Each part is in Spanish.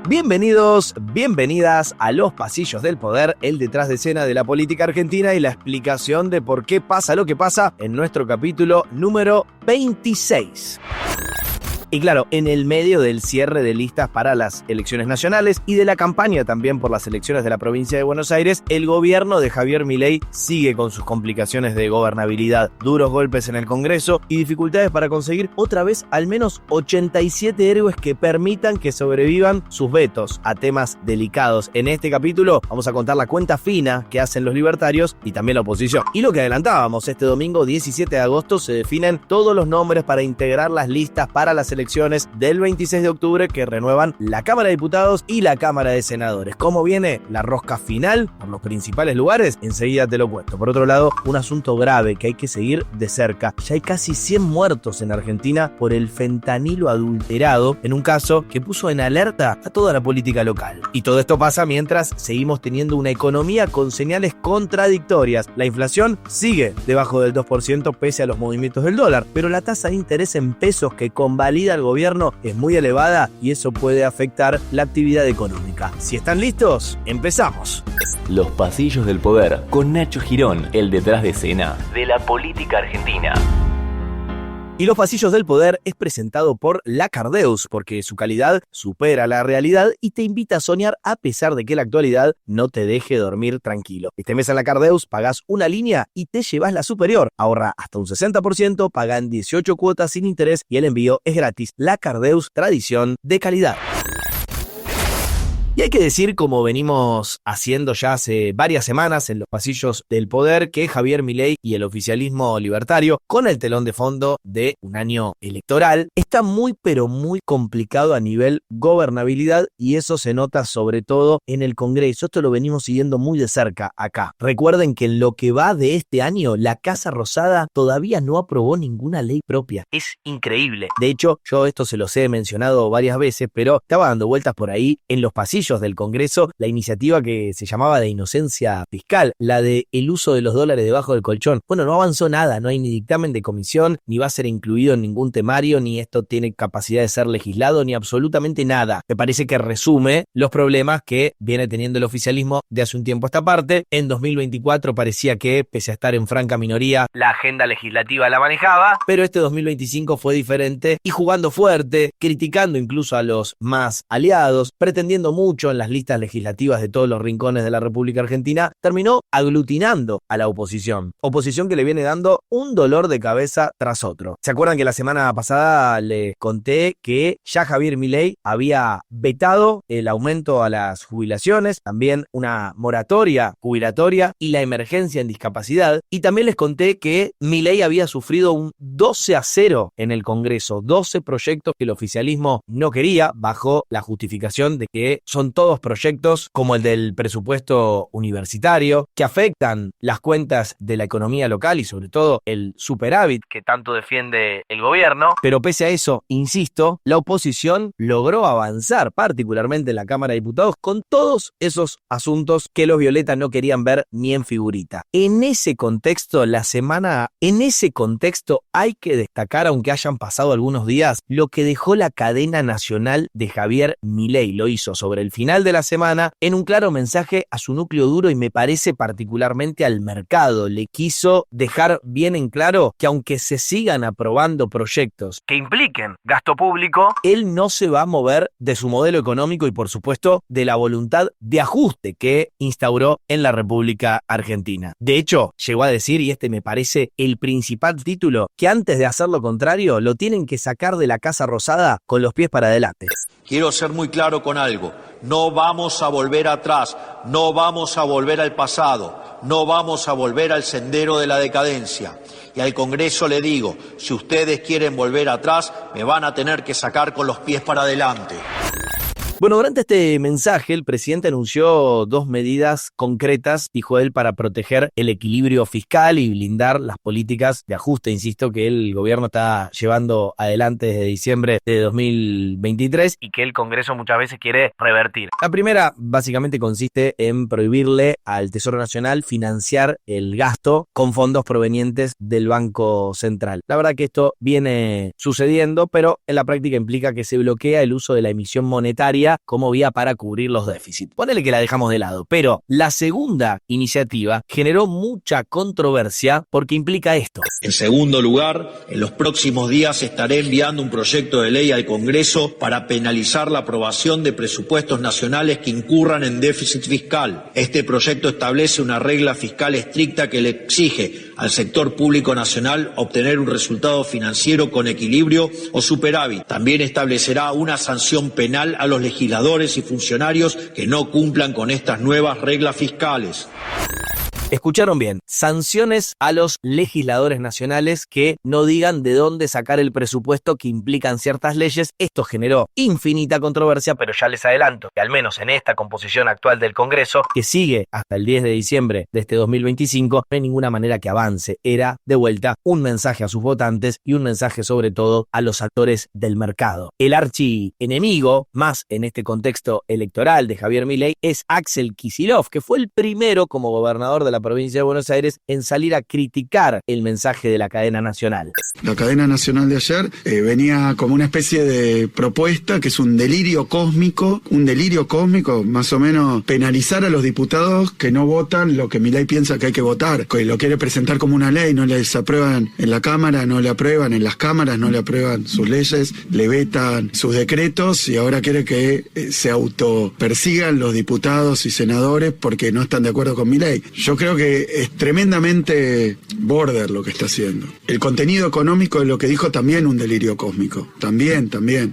Bienvenidos, bienvenidas a Los Pasillos del Poder, el detrás de escena de la política argentina y la explicación de por qué pasa lo que pasa en nuestro capítulo número 26. Y claro, en el medio del cierre de listas para las elecciones nacionales y de la campaña también por las elecciones de la provincia de Buenos Aires, el gobierno de Javier Milei sigue con sus complicaciones de gobernabilidad, duros golpes en el Congreso y dificultades para conseguir otra vez al menos 87 héroes que permitan que sobrevivan sus vetos a temas delicados. En este capítulo vamos a contar la cuenta fina que hacen los libertarios y también la oposición. Y lo que adelantábamos, este domingo 17 de agosto se definen todos los nombres para integrar las listas para las elecciones del 26 de octubre que renuevan la Cámara de Diputados y la Cámara de Senadores. ¿Cómo viene la rosca final por los principales lugares? Enseguida te lo cuento. Por otro lado, un asunto grave que hay que seguir de cerca. Ya hay casi 100 muertos en Argentina por el fentanilo adulterado, en un caso que puso en alerta a toda la política local. Y todo esto pasa mientras seguimos teniendo una economía con señales contradictorias. La inflación sigue debajo del 2% pese a los movimientos del dólar, pero la tasa de interés en pesos que convalida el gobierno es muy elevada y eso puede afectar la actividad económica. Si están listos, empezamos. Los Pasillos del Poder con Nacho Girón, el detrás de escena de la política argentina. Y Los Pasillos del Poder es presentado por La Cardeus, porque su calidad supera la realidad y te invita a soñar a pesar de que la actualidad no te deje dormir tranquilo. Este mes en La Cardeus pagás una línea y te llevas la superior. Ahorra hasta un 60%, paga en 18 cuotas sin interés y el envío es gratis. La Cardeus, tradición de calidad. Y hay que decir, como venimos haciendo ya hace varias semanas en Los Pasillos del Poder, que Javier Milei y el oficialismo libertario, con el telón de fondo de un año electoral, está muy pero muy complicado a nivel gobernabilidad y eso se nota sobre todo en el Congreso. Esto lo venimos siguiendo muy de cerca acá. Recuerden que en lo que va de este año, la Casa Rosada todavía no aprobó ninguna ley propia. Es increíble. De hecho, yo esto se los he mencionado varias veces, pero estaba dando vueltas por ahí en los pasillos del Congreso la iniciativa que se llamaba de inocencia fiscal, la de el uso de los dólares debajo del colchón. Bueno, no avanzó nada, no hay ni dictamen de comisión, ni va a ser incluido en ningún temario, ni esto tiene capacidad de ser legislado, ni absolutamente nada. Me parece que resume los problemas que viene teniendo el oficialismo de hace un tiempo a esta parte. En 2024 parecía que, pese a estar en franca minoría, la agenda legislativa la manejaba, pero este 2025 fue diferente y jugando fuerte, criticando incluso a los más aliados, pretendiendo mucho en las listas legislativas de todos los rincones de la República Argentina, terminó aglutinando a la oposición. Oposición que le viene dando un dolor de cabeza tras otro. ¿Se acuerdan que la semana pasada les conté que ya Javier Milei había vetado el aumento a las jubilaciones, también una moratoria jubilatoria y la emergencia en discapacidad? Y también les conté que Milei había sufrido un 12-0 en el Congreso, 12 proyectos que el oficialismo no quería, bajo la justificación de que son todos proyectos como el del presupuesto universitario, que afectan las cuentas de la economía local y sobre todo el superávit que tanto defiende el gobierno. Pero pese a eso, insisto, la oposición logró avanzar, particularmente en la Cámara de Diputados, con todos esos asuntos que los violetas no querían ver ni en figurita. En ese contexto hay que destacar, aunque hayan pasado algunos días, lo que dejó la cadena nacional de Javier Milei. Lo hizo sobre el final de la semana en un claro mensaje a su núcleo duro y me parece particularmente al mercado. Le quiso dejar bien en claro que aunque se sigan aprobando proyectos que impliquen gasto público, él no se va a mover de su modelo económico y por supuesto de la voluntad de ajuste que instauró en la República Argentina. De hecho, llegó a decir, y este me parece el principal título, que antes de hacer lo contrario lo tienen que sacar de la Casa Rosada con los pies para adelante. Quiero ser muy claro con algo. No vamos a volver atrás, no vamos a volver al pasado, no vamos a volver al sendero de la decadencia. Y al Congreso le digo, si ustedes quieren volver atrás, me van a tener que sacar con los pies para adelante. Bueno, durante este mensaje el presidente anunció dos medidas concretas, dijo él, para proteger el equilibrio fiscal y blindar las políticas de ajuste, insisto, que el gobierno está llevando adelante desde diciembre de 2023 y que el Congreso muchas veces quiere revertir. La primera básicamente consiste en prohibirle al Tesoro Nacional financiar el gasto con fondos provenientes del Banco Central. La verdad que esto viene sucediendo, pero en la práctica implica que se bloquea el uso de la emisión monetaria tributaria como vía para cubrir los déficits. Ponele que la dejamos de lado, pero la segunda iniciativa generó mucha controversia porque implica esto. En segundo lugar, en los próximos días estaré enviando un proyecto de ley al Congreso para penalizar la aprobación de presupuestos nacionales que incurran en déficit fiscal. Este proyecto establece una regla fiscal estricta que le exige al sector público nacional obtener un resultado financiero con equilibrio o superávit. También establecerá una sanción penal a los legisladores y funcionarios que no cumplan con estas nuevas reglas fiscales. Escucharon bien, sanciones a los legisladores nacionales que no digan de dónde sacar el presupuesto que implican ciertas leyes. Esto generó infinita controversia, pero ya les adelanto que al menos en esta composición actual del Congreso, que sigue hasta el 10 de diciembre de este 2025, no hay ninguna manera que avance. Era, de vuelta, un mensaje a sus votantes y un mensaje sobre todo a los actores del mercado. El archienemigo, más en este contexto electoral de Javier Milei, es Axel Kicillof, que fue el primero como gobernador de la provincia de Buenos Aires en salir a criticar el mensaje de la cadena nacional. La cadena nacional de ayer venía como una especie de propuesta que es un delirio cósmico, más o menos penalizar a los diputados que no votan lo que Milei piensa que hay que votar, que lo quiere presentar como una ley, no les aprueban en la Cámara, no le aprueban en las cámaras, no le aprueban sus leyes, le vetan sus decretos y ahora quiere que se autopersigan los diputados y senadores porque no están de acuerdo con Milei. Yo creo que es tremendamente border lo que está haciendo. El contenido económico de lo que dijo también un delirio cósmico. También.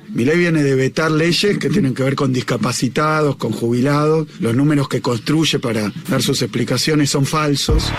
Milei viene de vetar leyes que tienen que ver con discapacitados, con jubilados. Los números que construye para dar sus explicaciones son falsos.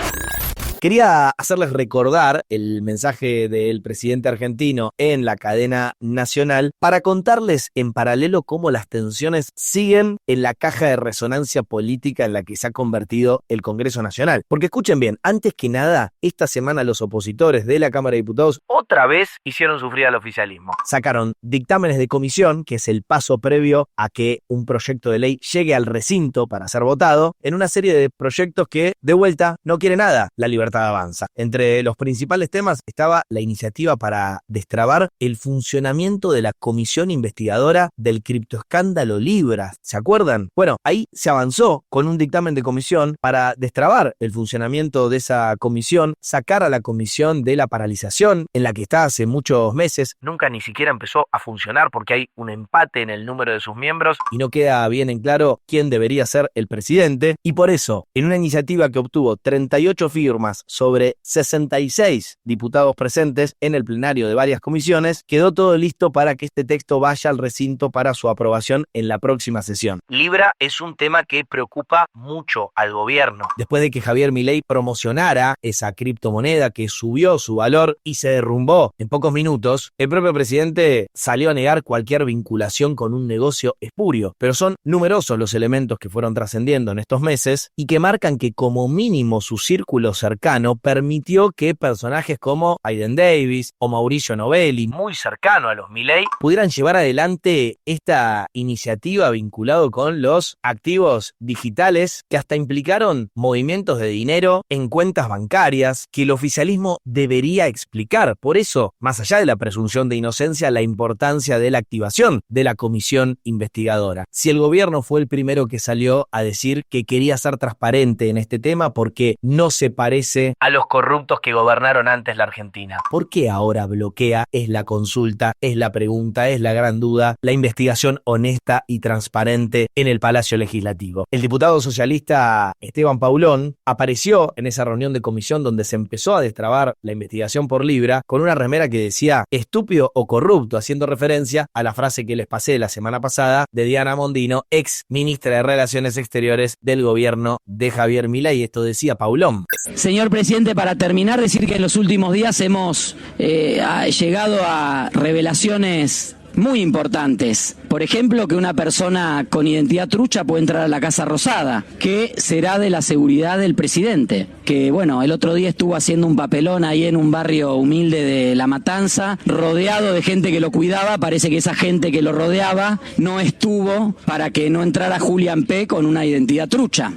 Quería hacerles recordar el mensaje del presidente argentino en la cadena nacional para contarles en paralelo cómo las tensiones siguen en la caja de resonancia política en la que se ha convertido el Congreso Nacional. Porque escuchen bien, antes que nada, esta semana los opositores de la Cámara de Diputados otra vez hicieron sufrir al oficialismo. Sacaron dictámenes de comisión, que es el paso previo a que un proyecto de ley llegue al recinto para ser votado, en una serie de proyectos que, de vuelta, no quiere nada la libertad avanza. Entre los principales temas estaba la iniciativa para destrabar el funcionamiento de la comisión investigadora del criptoescándalo Libra. ¿Se acuerdan? Bueno, ahí se avanzó con un dictamen de comisión para destrabar el funcionamiento de esa comisión, sacar a la comisión de la paralización en la que está hace muchos meses. Nunca ni siquiera empezó a funcionar porque hay un empate en el número de sus miembros y no queda bien en claro quién debería ser el presidente. Y por eso, en una iniciativa que obtuvo 38 firmas sobre 66 diputados presentes en el plenario de varias comisiones, quedó todo listo para que este texto vaya al recinto para su aprobación en la próxima sesión. Libra es un tema que preocupa mucho al gobierno. Después de que Javier Milei promocionara esa criptomoneda que subió su valor y se derrumbó en pocos minutos, el propio presidente salió a negar cualquier vinculación con un negocio espurio. Pero son numerosos los elementos que fueron trascendiendo en estos meses y que marcan que como mínimo su círculo cercano permitió que personajes como Aiden Davis o Mauricio Novelli, muy cercano a los Milei, pudieran llevar adelante esta iniciativa vinculado con los activos digitales que hasta implicaron movimientos de dinero en cuentas bancarias que el oficialismo debería explicar. Por eso, más allá de la presunción de inocencia, la importancia de la activación de la comisión investigadora. Si el gobierno fue el primero que salió a decir que quería ser transparente en este tema porque no se parece a los corruptos que gobernaron antes la Argentina. ¿Por qué ahora bloquea? Es la consulta, es la pregunta, es la gran duda, la investigación honesta y transparente en el Palacio Legislativo. El diputado socialista Esteban Paulón apareció en esa reunión de comisión donde se empezó a destrabar la investigación por Libra con una remera que decía estúpido o corrupto, haciendo referencia a la frase que les pasé la semana pasada de Diana Mondino, ex ministra de Relaciones Exteriores del gobierno de Javier Milei. Esto decía Paulón. Señor presidente, para terminar, decir que en los últimos días hemos llegado a revelaciones muy importantes. Por ejemplo, que una persona con identidad trucha puede entrar a la Casa Rosada, que será de la seguridad del presidente. Que, bueno, el otro día estuvo haciendo un papelón ahí en un barrio humilde de La Matanza, rodeado de gente que lo cuidaba. Parece que esa gente que lo rodeaba no estuvo para que no entrara Julián P. con una identidad trucha.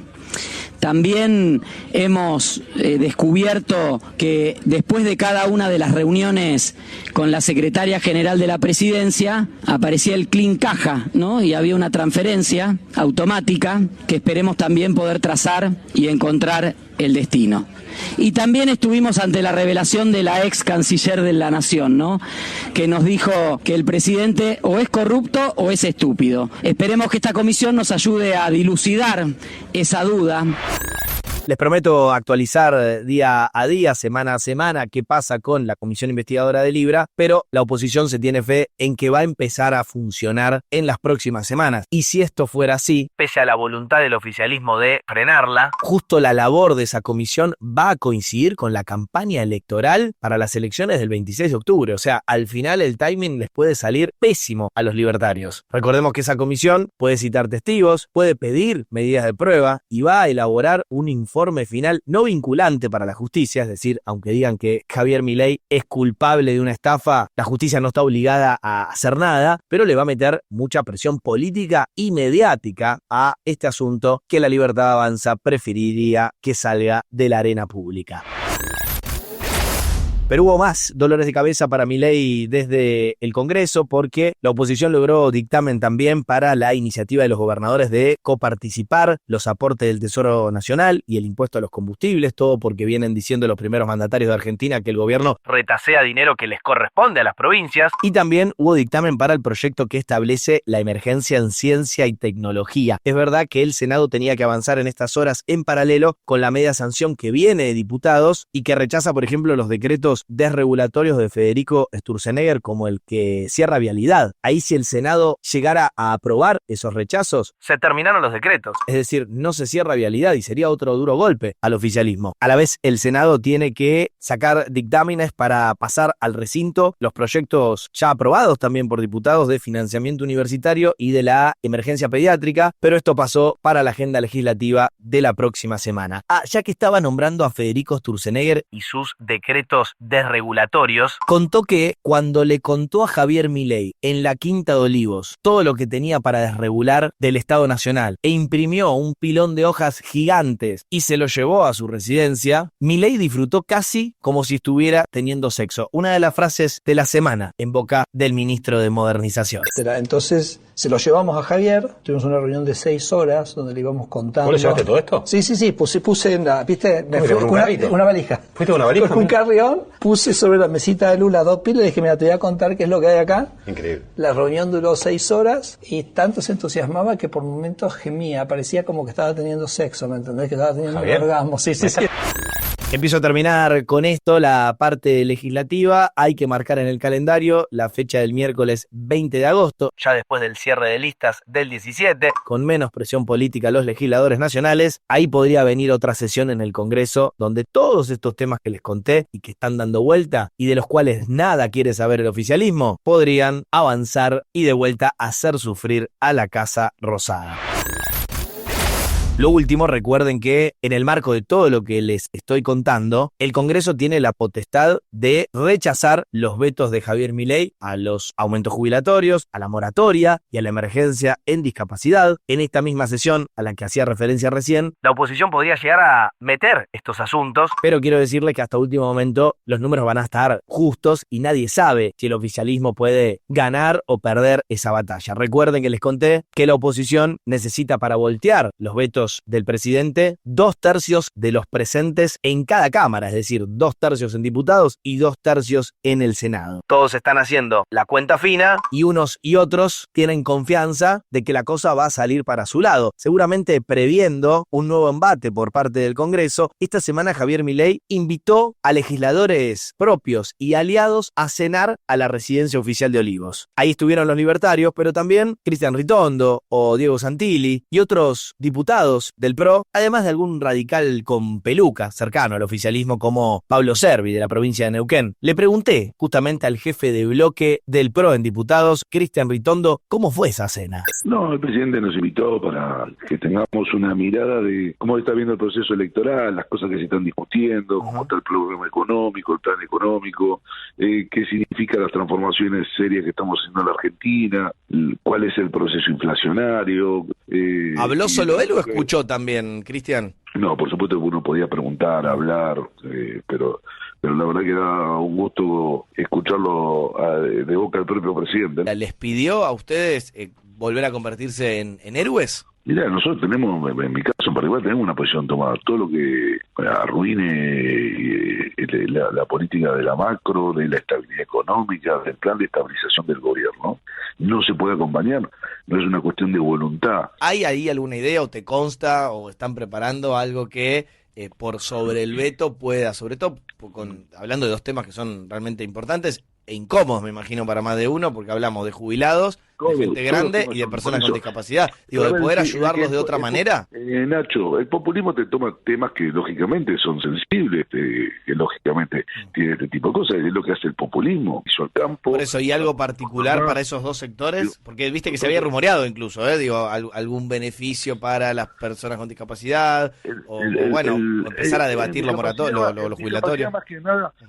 También hemos descubierto que después de cada una de las reuniones con la secretaria general de la presidencia aparecía el clean caja, ¿no? Y había una transferencia automática que esperemos también poder trazar y encontrar el destino. Y también estuvimos ante la revelación de la ex canciller de la Nación, ¿no? Que nos dijo que el presidente o es corrupto o es estúpido. Esperemos que esta comisión nos ayude a dilucidar esa duda. Les prometo actualizar día a día, semana a semana, qué pasa con la Comisión Investigadora de Libra, pero la oposición se tiene fe en que va a empezar a funcionar en las próximas semanas. Y si esto fuera así, pese a la voluntad del oficialismo de frenarla, justo la labor de esa comisión va a coincidir con la campaña electoral para las elecciones del 26 de octubre. O sea, al final el timing les puede salir pésimo a los libertarios. Recordemos que esa comisión puede citar testigos, puede pedir medidas de prueba y va a elaborar un informe final no vinculante para la justicia, es decir, aunque digan que Javier Milei es culpable de una estafa, la justicia no está obligada a hacer nada, pero le va a meter mucha presión política y mediática a este asunto que la Libertad Avanza preferiría que salga de la arena pública. Pero hubo más dolores de cabeza para Milei desde el Congreso porque la oposición logró dictamen también para la iniciativa de los gobernadores de coparticipar los aportes del Tesoro Nacional y el impuesto a los combustibles, todo porque vienen diciendo los primeros mandatarios de Argentina que el gobierno retasea dinero que les corresponde a las provincias. Y también hubo dictamen para el proyecto que establece la emergencia en ciencia y tecnología. Es verdad que el Senado tenía que avanzar en estas horas en paralelo con la media sanción que viene de diputados y que rechaza, por ejemplo, los decretos desregulatorios de Federico Sturzenegger como el que cierra vialidad. Ahí, si el Senado llegara a aprobar esos rechazos, se terminaron los decretos. Es decir, no se cierra vialidad y sería otro duro golpe al oficialismo. A la vez, el Senado tiene que sacar dictámenes para pasar al recinto los proyectos ya aprobados también por diputados de financiamiento universitario y de la emergencia pediátrica, pero esto pasó para la agenda legislativa de la próxima semana. Ya que estaba nombrando a Federico Sturzenegger y sus decretos desregulatorios, contó que cuando le contó a Javier Milei en la Quinta de Olivos todo lo que tenía para desregular del Estado Nacional e imprimió un pilón de hojas gigantes y se lo llevó a su residencia, Milei disfrutó casi como si estuviera teniendo sexo. Una de las frases de la semana en boca del ministro de Modernización. Entonces se lo llevamos a Javier, tuvimos una reunión de 6 horas donde le íbamos contando. ¿Vos le llevaste todo esto? Sí, puse en la, ¿viste? Me fui con una valija. ¿Fuiste con una valija? Con un carrión, puse sobre la mesita de Lula 2 pilas y le dije, mira, te voy a contar qué es lo que hay acá. Increíble. La reunión duró 6 horas y tanto se entusiasmaba que por momentos gemía, parecía como que estaba teniendo sexo, ¿me entendés? Que estaba teniendo un orgasmo, sí. Empiezo a terminar con esto la parte legislativa. Hay que marcar en el calendario la fecha del miércoles 20 de agosto, ya después del cierre de listas del 17, con menos presión política a los legisladores nacionales. Ahí podría venir otra sesión en el Congreso donde todos estos temas que les conté y que están dando vuelta y de los cuales nada quiere saber el oficialismo, podrían avanzar y de vuelta hacer sufrir a la Casa Rosada. Lo último, recuerden que en el marco de todo lo que les estoy contando, el Congreso tiene la potestad de rechazar los vetos de Javier Milei a los aumentos jubilatorios, a la moratoria y a la emergencia en discapacidad. En esta misma sesión a la que hacía referencia recién, la oposición podría llegar a meter estos asuntos, pero quiero decirles que hasta último momento los números van a estar justos y nadie sabe si el oficialismo puede ganar o perder esa batalla. Recuerden que les conté que la oposición necesita para voltear los vetos del presidente 2/3 de los presentes en cada cámara, es decir, 2/3 en diputados y 2/3 en el Senado. Todos están haciendo la cuenta fina y unos y otros tienen confianza de que la cosa va a salir para su lado. Seguramente previendo un nuevo embate por parte del Congreso, esta semana Javier Milei invitó a legisladores propios y aliados a cenar a la residencia oficial de Olivos. Ahí estuvieron los libertarios, pero también Cristian Ritondo o Diego Santilli y otros diputados del PRO, además de algún radical con peluca cercano al oficialismo como Pablo Servi de la provincia de Neuquén. Le pregunté justamente al jefe de bloque del PRO en diputados, Cristian Ritondo, ¿cómo fue esa cena? No, el presidente nos invitó para que tengamos una mirada de cómo está viendo el proceso electoral, las cosas que se están discutiendo, cómo está el programa económico, el plan económico, qué significan las transformaciones serias que estamos haciendo en la Argentina, cuál es el proceso inflacionario, ¿Habló solo él o escuchó también, Cristian? No, por supuesto que uno podía preguntar, hablar, pero la verdad que era un gusto escucharlo de boca del propio presidente. ¿Les pidió a ustedes volver a convertirse en héroes? Mira, nosotros tenemos, en mi caso en particular, tenemos una posición tomada. Todo lo que arruine la política de la macro, de la estabilidad económica, del plan de estabilización del gobierno, no se puede acompañar. No es una cuestión de voluntad. ¿Hay ahí alguna idea o te consta o están preparando algo que por sobre el veto pueda, sobre todo hablando de dos temas que son realmente importantes e incómodos, me imagino, para más de uno, porque hablamos de jubilados, de gente grande y de personas con discapacidad. Digo, de poder ayudarlos de otra manera. Nacho, el populismo te toma temas que lógicamente son sensibles, que lógicamente tiene este tipo de cosas, es lo que hace el populismo. Hizo al campo. Por eso, ¿y algo particular para esos dos sectores? Porque viste que se había rumoreado incluso, digo, algún beneficio para las personas con discapacidad, empezar a debatir los jubilatorios.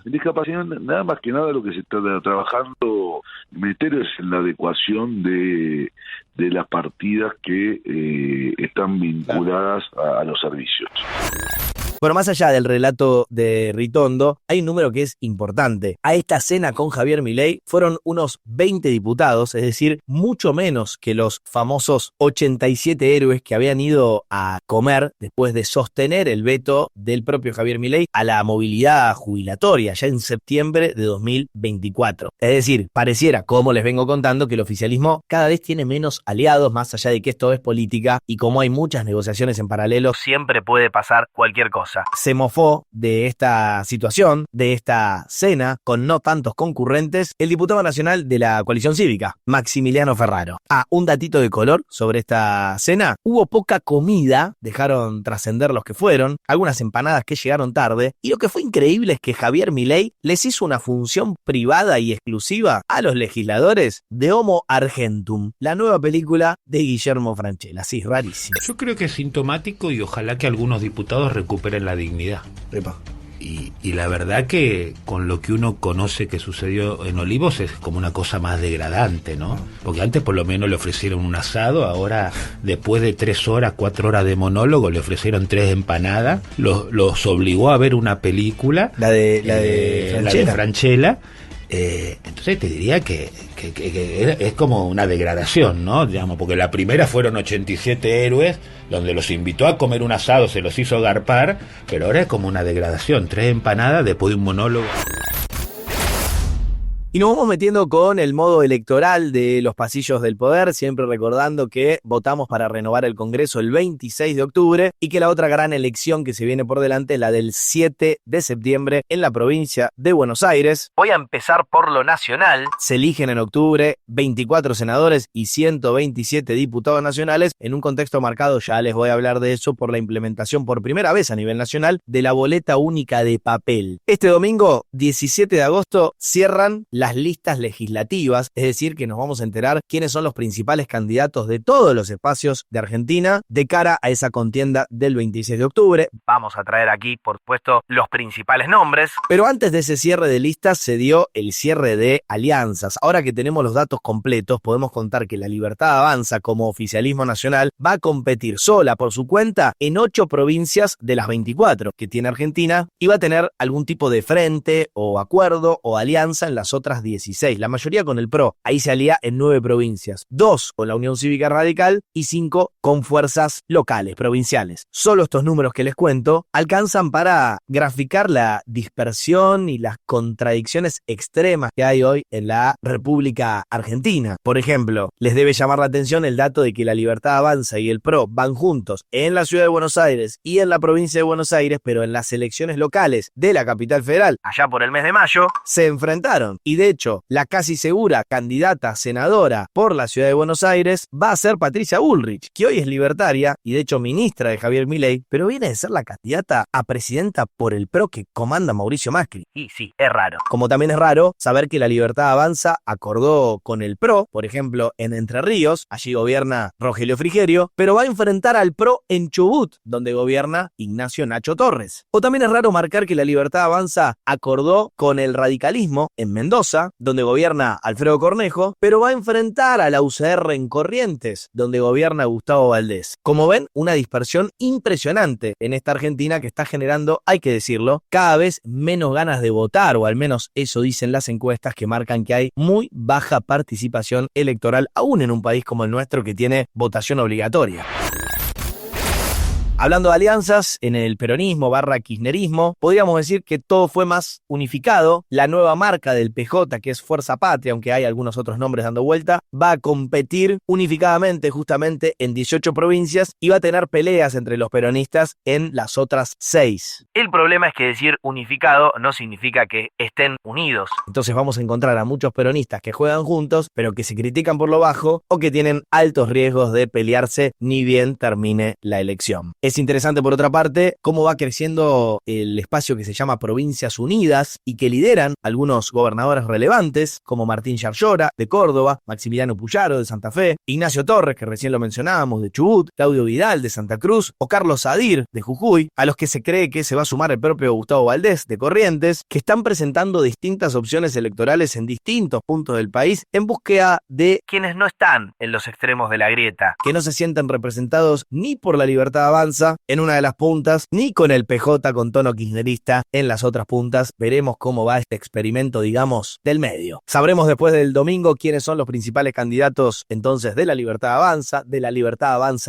Discapacidad, nada más que nada lo que se está trabajando el ministerio es en la adecuación de las partidas que están vinculadas a los servicios. Bueno, más allá del relato de Ritondo, hay un número que es importante. A esta cena con Javier Milei fueron unos 20 diputados, es decir, mucho menos que los famosos 87 héroes que habían ido a comer después de sostener el veto del propio Javier Milei a la movilidad jubilatoria ya en septiembre de 2024. Es decir, pareciera, como les vengo contando, que el oficialismo cada vez tiene menos aliados, más allá de que esto es política y como hay muchas negociaciones en paralelo, siempre puede pasar cualquier cosa. Se mofó de esta situación, de esta cena, con no tantos concurrentes, el diputado nacional de la coalición cívica, Maximiliano Ferraro. Un datito de color sobre esta cena. Hubo poca comida, dejaron trascender los que fueron, algunas empanadas que llegaron tarde, y lo que fue increíble es que Javier Milei les hizo una función privada y exclusiva a los legisladores de Homo Argentum, la nueva película de Guillermo Francella. Sí, rarísimo. Yo creo que es sintomático y ojalá que algunos diputados recuperen la dignidad. Epa. Y la verdad que con lo que uno conoce que sucedió en Olivos es como una cosa más degradante, ¿no? Porque antes por lo menos le ofrecieron un asado, ahora después de 4 horas de monólogo le ofrecieron 3 empanadas, los obligó a ver una película, la de Francella. Entonces te diría que es como una degradación, ¿no? Digamos, porque la primera fueron 87 héroes, donde los invitó a comer un asado, se los hizo garpar, pero ahora es como una degradación, 3 empanadas después de un monólogo. Y nos vamos metiendo con el modo electoral de los pasillos del poder, siempre recordando que votamos para renovar el Congreso el 26 de octubre y que la otra gran elección que se viene por delante es la del 7 de septiembre en la provincia de Buenos Aires. Voy a empezar por lo nacional. Se eligen en octubre 24 senadores y 127 diputados nacionales en un contexto marcado, ya les voy a hablar de eso, por la implementación por primera vez a nivel nacional de la boleta única de papel. Este domingo, 17 de agosto, cierran las listas legislativas, es decir, que nos vamos a enterar quiénes son los principales candidatos de todos los espacios de Argentina de cara a esa contienda del 26 de octubre. Vamos a traer aquí, por supuesto, los principales nombres. Pero antes de ese cierre de listas se dio el cierre de alianzas. Ahora que tenemos los datos completos, podemos contar que La Libertad Avanza, como oficialismo nacional, va a competir sola por su cuenta en 8 provincias de las 24 que tiene Argentina y va a tener algún tipo de frente o acuerdo o alianza en las otras 16, la mayoría con el PRO. Ahí se alía en 9 provincias, 2 con la Unión Cívica Radical y 5 con fuerzas locales, provinciales. Solo estos números que les cuento alcanzan para graficar la dispersión y las contradicciones extremas que hay hoy en la República Argentina. Por ejemplo, les debe llamar la atención el dato de que La Libertad Avanza y el PRO van juntos en la ciudad de Buenos Aires y en la provincia de Buenos Aires, pero en las elecciones locales de la capital federal, allá por el mes de mayo, se enfrentaron. Y de hecho, la casi segura candidata senadora por la ciudad de Buenos Aires va a ser Patricia Bullrich, que hoy es libertaria y de hecho ministra de Javier Milei, pero viene de ser la candidata a presidenta por el PRO que comanda Mauricio Macri. Y sí, es raro. Como también es raro saber que La Libertad Avanza acordó con el PRO, por ejemplo, en Entre Ríos, allí gobierna Rogelio Frigerio, pero va a enfrentar al PRO en Chubut, donde gobierna Ignacio Nacho Torres. O también es raro marcar que La Libertad Avanza acordó con el radicalismo en Mendoza, Mendoza, donde gobierna Alfredo Cornejo, pero va a enfrentar a la UCR en Corrientes, donde gobierna Gustavo Valdés. Como ven, una dispersión impresionante en esta Argentina que está generando, hay que decirlo, cada vez menos ganas de votar, o al menos eso dicen las encuestas que marcan que hay muy baja participación electoral, aún en un país como el nuestro que tiene votación obligatoria. Hablando de alianzas, en el peronismo / kirchnerismo, podríamos decir que todo fue más unificado. La nueva marca del PJ, que es Fuerza Patria, aunque hay algunos otros nombres dando vuelta, va a competir unificadamente justamente en 18 provincias y va a tener peleas entre los peronistas en las otras 6. El problema es que decir unificado no significa que estén unidos. Entonces vamos a encontrar a muchos peronistas que juegan juntos, pero que se critican por lo bajo o que tienen altos riesgos de pelearse ni bien termine la elección. Es interesante, por otra parte, cómo va creciendo el espacio que se llama Provincias Unidas y que lideran algunos gobernadores relevantes, como Martín Yarlora, de Córdoba, Maximiliano Puyaro, de Santa Fe, Ignacio Torres, que recién lo mencionábamos, de Chubut, Claudio Vidal, de Santa Cruz, o Carlos Sadir, de Jujuy, a los que se cree que se va a sumar el propio Gustavo Valdés, de Corrientes, que están presentando distintas opciones electorales en distintos puntos del país en búsqueda de quienes no están en los extremos de la grieta, que no se sienten representados ni por La Libertad Avanza en una de las puntas, ni con el PJ con tono kirchnerista en las otras puntas. Veremos cómo va este experimento, digamos, del medio. Sabremos después del domingo quiénes son los principales candidatos entonces de La Libertad Avanza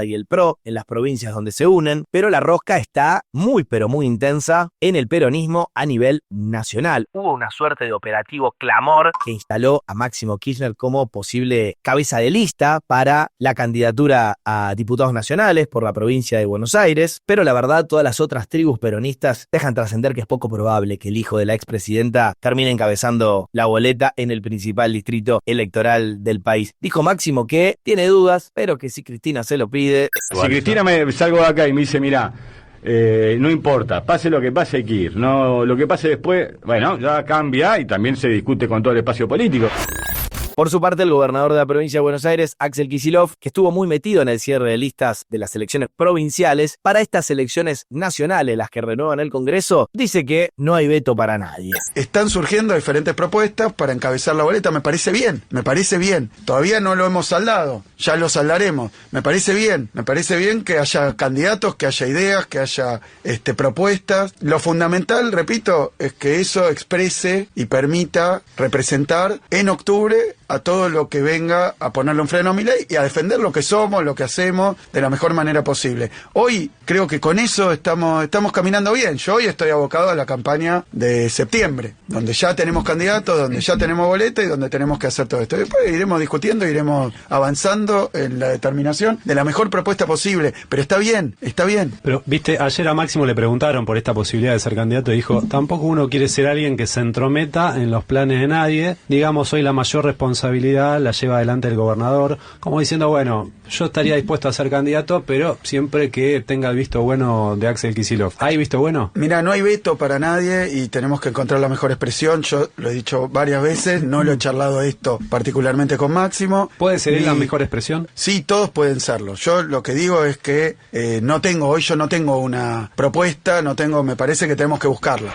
y el PRO en las provincias donde se unen, pero la rosca está muy pero muy intensa en el peronismo a nivel nacional. Hubo una suerte de operativo clamor que instaló a Máximo Kirchner como posible cabeza de lista para la candidatura a diputados nacionales por la provincia de Buenos Aires, pero la verdad todas las otras tribus peronistas dejan trascender que es poco probable que el hijo de la expresidenta termine encabezando la boleta en el principal distrito electoral del país. Dijo Máximo que tiene dudas, pero que si Cristina se lo pide... Si Cristina me salgo de acá y me dice, mira, no importa, pase lo que pase hay que ir, no, lo que pase después, bueno, ya cambia y también se discute con todo el espacio político. Por su parte, el gobernador de la provincia de Buenos Aires, Axel Kicillof, que estuvo muy metido en el cierre de listas de las elecciones provinciales, para estas elecciones nacionales, las que renuevan el Congreso, dice que no hay veto para nadie. Están surgiendo diferentes propuestas para encabezar la boleta, me parece bien. Todavía no lo hemos saldado, ya lo saldaremos. Me parece bien que haya candidatos, que haya ideas, que haya propuestas. Lo fundamental, repito, es que eso exprese y permita representar en octubre a todo lo que venga a ponerle un freno a Milei y a defender lo que somos, lo que hacemos de la mejor manera posible. Hoy creo que con eso estamos caminando bien. Yo hoy estoy abocado a la campaña de septiembre, donde ya tenemos candidatos, donde ya tenemos boleta y donde tenemos que hacer todo esto. Después iremos discutiendo, iremos avanzando en la determinación de la mejor propuesta posible, pero está bien. Pero, viste, ayer a Máximo le preguntaron por esta posibilidad de ser candidato y dijo, tampoco uno quiere ser alguien que se entrometa en los planes de nadie, digamos, hoy la mayor responsabilidad la lleva adelante el gobernador, como diciendo, bueno, yo estaría dispuesto a ser candidato, pero siempre que tenga el visto bueno de Axel Kicillof. ¿Hay visto bueno? Mira, no hay veto para nadie y tenemos que encontrar la mejor expresión. Yo lo he dicho varias veces, no lo he charlado esto particularmente con Máximo. ¿Puede ser la mejor expresión? Sí, todos pueden serlo. Yo lo que digo es que yo no tengo una propuesta, me parece que tenemos que buscarla.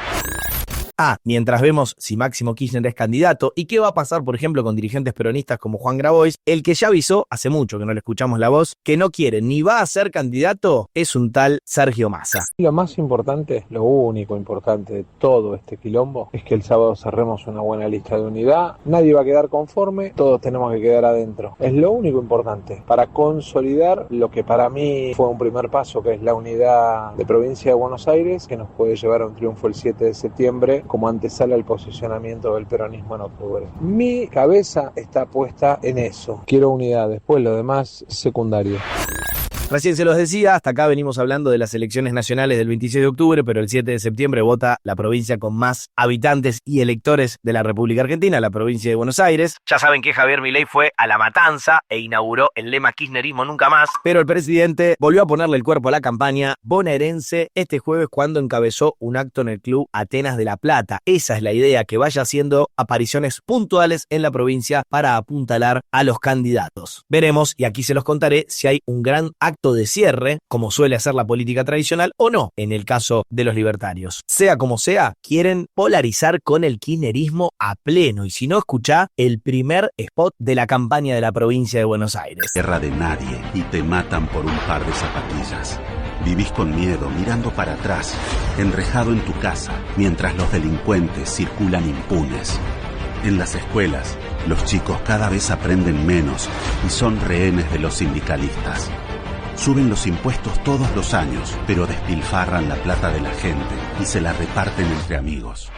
Mientras vemos si Máximo Kirchner es candidato y qué va a pasar, por ejemplo, con dirigentes peronistas como Juan Grabois, el que ya avisó, hace mucho que no le escuchamos la voz, que no quiere ni va a ser candidato, es un tal Sergio Massa. Lo más importante, lo único importante de todo este quilombo, es que el sábado cerremos una buena lista de unidad. Nadie va a quedar conforme, todos tenemos que quedar adentro. Es lo único importante para consolidar lo que para mí fue un primer paso, que es la unidad de provincia de Buenos Aires, que nos puede llevar a un triunfo el 7 de septiembre, como antesala al posicionamiento del peronismo en octubre. Mi cabeza está puesta en eso. Quiero unidad, después lo demás secundario. Recién se los decía, hasta acá venimos hablando de las elecciones nacionales del 26 de octubre, pero el 7 de septiembre vota la provincia con más habitantes y electores de la República Argentina, la provincia de Buenos Aires. Ya saben que Javier Milei fue a La Matanza e inauguró el lema Kirchnerismo nunca más, pero el presidente volvió a ponerle el cuerpo a la campaña bonaerense este jueves cuando encabezó un acto en el Club Atenas de La Plata. Esa es la idea, que vaya haciendo apariciones puntuales en la provincia para apuntalar a los candidatos. Veremos, y aquí se los contaré, si hay un gran acto acto de cierre, como suele hacer la política tradicional, o no, en el caso de los libertarios. Sea como sea, quieren polarizar con el kirchnerismo a pleno, y si no, escuchá el primer spot de la campaña de la provincia de Buenos Aires. Tierra de nadie y te matan por un par de zapatillas. Vivís con miedo, mirando para atrás, enrejado en tu casa, mientras los delincuentes circulan impunes. En las escuelas, los chicos cada vez aprenden menos y son rehenes de los sindicalistas. Suben los impuestos todos los años, pero despilfarran la plata de la gente y se la reparten entre amigos.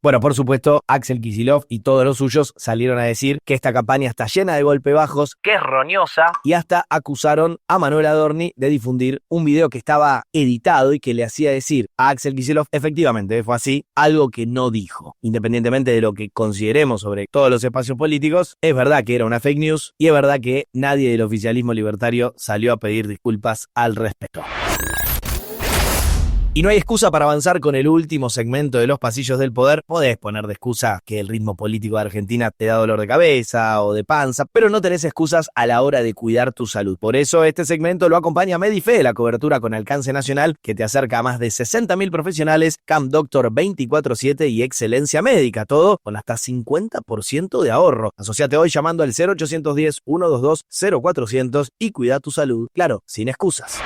Bueno, por supuesto, Axel Kicillof y todos los suyos salieron a decir que esta campaña está llena de golpe bajos, que es roñosa, y hasta acusaron a Manuel Adorni de difundir un video que estaba editado y que le hacía decir a Axel Kicillof, efectivamente, fue así, algo que no dijo. Independientemente de lo que consideremos sobre todos los espacios políticos, es verdad que era una fake news y es verdad que nadie del oficialismo libertario salió a pedir disculpas al respecto. Y no hay excusa para avanzar con el último segmento de los pasillos del poder. Podés poner de excusa que el ritmo político de Argentina te da dolor de cabeza o de panza, pero no tenés excusas a la hora de cuidar tu salud. Por eso este segmento lo acompaña Medife, la cobertura con alcance nacional que te acerca a más de 60.000 profesionales, Camp Doctor 24/7 y excelencia médica. Todo con hasta 50% de ahorro. Asociate hoy llamando al 0810-122-0400 y cuida tu salud, claro, sin excusas.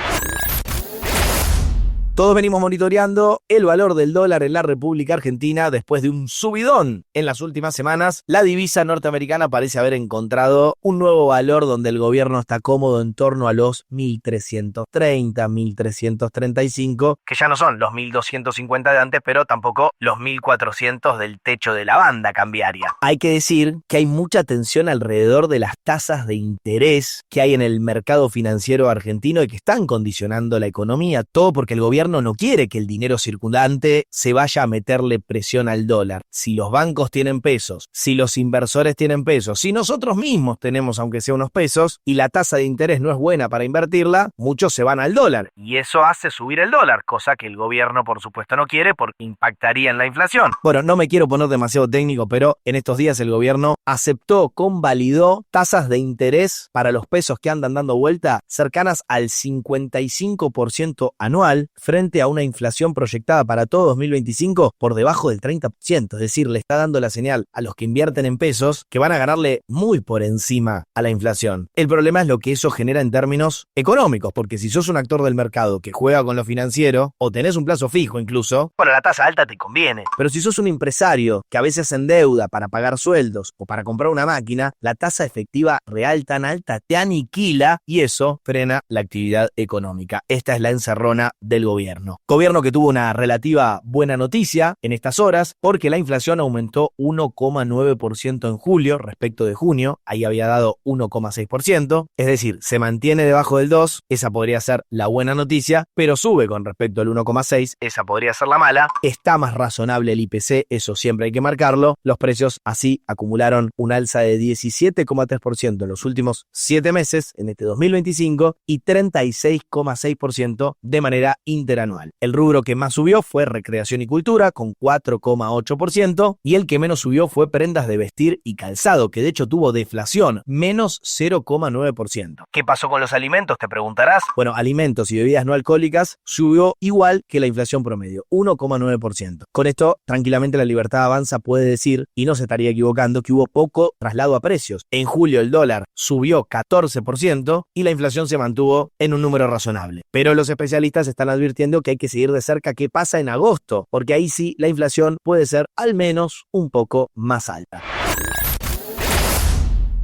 Todos venimos monitoreando el valor del dólar en la República Argentina después de un subidón en las últimas semanas. La divisa norteamericana parece haber encontrado un nuevo valor donde el gobierno está cómodo en torno a los 1.330, 1.335, que ya no son los 1.250 de antes, pero tampoco los 1.400 del techo de la banda cambiaria. Hay que decir que hay mucha tensión alrededor de las tasas de interés que hay en el mercado financiero argentino y que están condicionando la economía, todo porque el gobierno no quiere que el dinero circulante se vaya a meterle presión al dólar. Si los bancos tienen pesos, si los inversores tienen pesos, si nosotros mismos tenemos aunque sea unos pesos y la tasa de interés no es buena para invertirla, muchos se van al dólar y eso hace subir el dólar, cosa que el gobierno por supuesto no quiere porque impactaría en la inflación. Bueno, no me quiero poner demasiado técnico, pero en estos días el gobierno aceptó, convalidó tasas de interés para los pesos que andan dando vuelta cercanas al 55% anual frente a una inflación proyectada para todo 2025 por debajo del 30%, es decir, le está dando la señal a los que invierten en pesos que van a ganarle muy por encima a la inflación. El problema es lo que eso genera en términos económicos, porque si sos un actor del mercado que juega con lo financiero o tenés un plazo fijo incluso, bueno, la tasa alta te conviene. Pero si sos un empresario que a veces se endeuda para pagar sueldos o para comprar una máquina, la tasa efectiva real tan alta te aniquila y eso frena la actividad económica. Esta es la encerrona del gobierno. Gobierno que tuvo una relativa buena noticia en estas horas porque la inflación aumentó 1,9% en julio respecto de junio, ahí había dado 1,6%, es decir, se mantiene debajo del 2%, esa podría ser la buena noticia, pero sube con respecto al 1,6%, esa podría ser la mala, está más razonable el IPC, eso siempre hay que marcarlo, los precios así acumularon un alza de 17,3% en los últimos 7 meses en este 2025 y 36,6% de manera interanual. El rubro que más subió fue recreación y cultura con 4,8% y el que menos subió fue prendas de vestir y calzado, que de hecho tuvo deflación, menos 0,9%. ¿Qué pasó con los alimentos? Te preguntarás. Bueno, alimentos y bebidas no alcohólicas subió igual que la inflación promedio, 1,9%. Con esto, tranquilamente la Libertad Avanza puede decir, y no se estaría equivocando, que hubo poco traslado a precios. En julio el dólar subió 14% y la inflación se mantuvo en un número razonable. Pero los especialistas están advirtiendo que hay que seguir de cerca qué pasa en agosto, porque ahí sí la inflación puede ser al menos un poco más alta.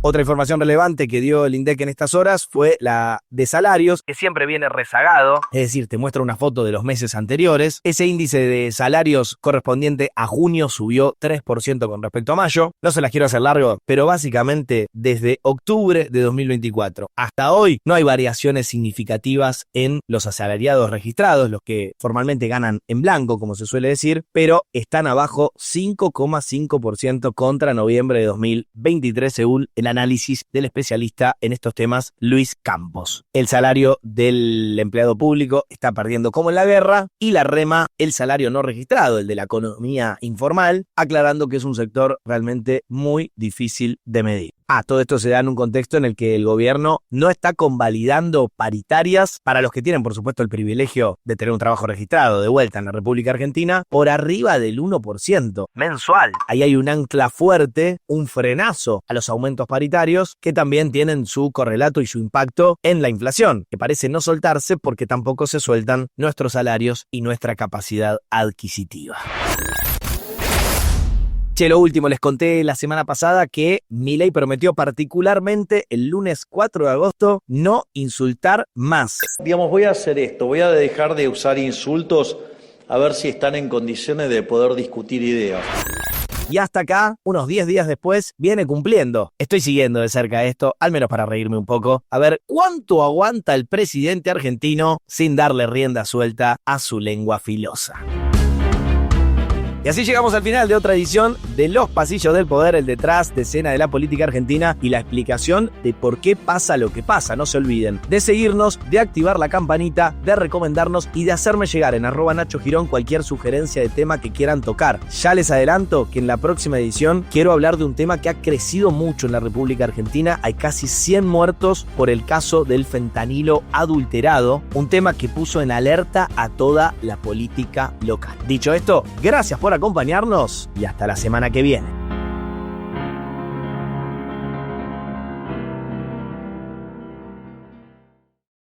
Otra información relevante que dio el INDEC en estas horas fue la de salarios, que siempre viene rezagado, es decir, te muestra una foto de los meses anteriores. Ese índice de salarios correspondiente a junio subió 3% con respecto a mayo. No se las quiero hacer largo, pero básicamente desde octubre de 2024 hasta hoy no hay variaciones significativas en los asalariados registrados, los que formalmente ganan en blanco, como se suele decir, pero están abajo 5,5% contra noviembre de 2023 según el análisis del especialista en estos temas Luis Campos. El salario del empleado público está perdiendo como en la guerra y la rema el salario no registrado, el de la economía informal, aclarando que es un sector realmente muy difícil de medir. Todo esto se da en un contexto en el que el gobierno no está convalidando paritarias para los que tienen, por supuesto, el privilegio de tener un trabajo registrado de vuelta en la República Argentina por arriba del 1% mensual. Ahí hay un ancla fuerte, un frenazo a los aumentos paritarios que también tienen su correlato y su impacto en la inflación, que parece no soltarse porque tampoco se sueltan nuestros salarios y nuestra capacidad adquisitiva. Lo último, les conté la semana pasada que Milei prometió particularmente el lunes 4 de agosto no insultar más. Voy a hacer esto, voy a dejar de usar insultos a ver si están en condiciones de poder discutir ideas. Y hasta acá, unos 10 días después, viene cumpliendo. Estoy siguiendo de cerca esto, al menos para reírme un poco, a ver cuánto aguanta el presidente argentino sin darle rienda suelta a su lengua filosa. Y así llegamos al final de otra edición de Los Pasillos del Poder, el detrás de escena de la política argentina y la explicación de por qué pasa lo que pasa. No se olviden de seguirnos, de activar la campanita, de recomendarnos y de hacerme llegar en @NachoGirón cualquier sugerencia de tema que quieran tocar. Ya les adelanto que en la próxima edición quiero hablar de un tema que ha crecido mucho en la República Argentina. Hay casi 100 muertos por el caso del fentanilo adulterado, un tema que puso en alerta a toda la política local. Dicho esto, gracias por acompañarnos y hasta la semana que viene.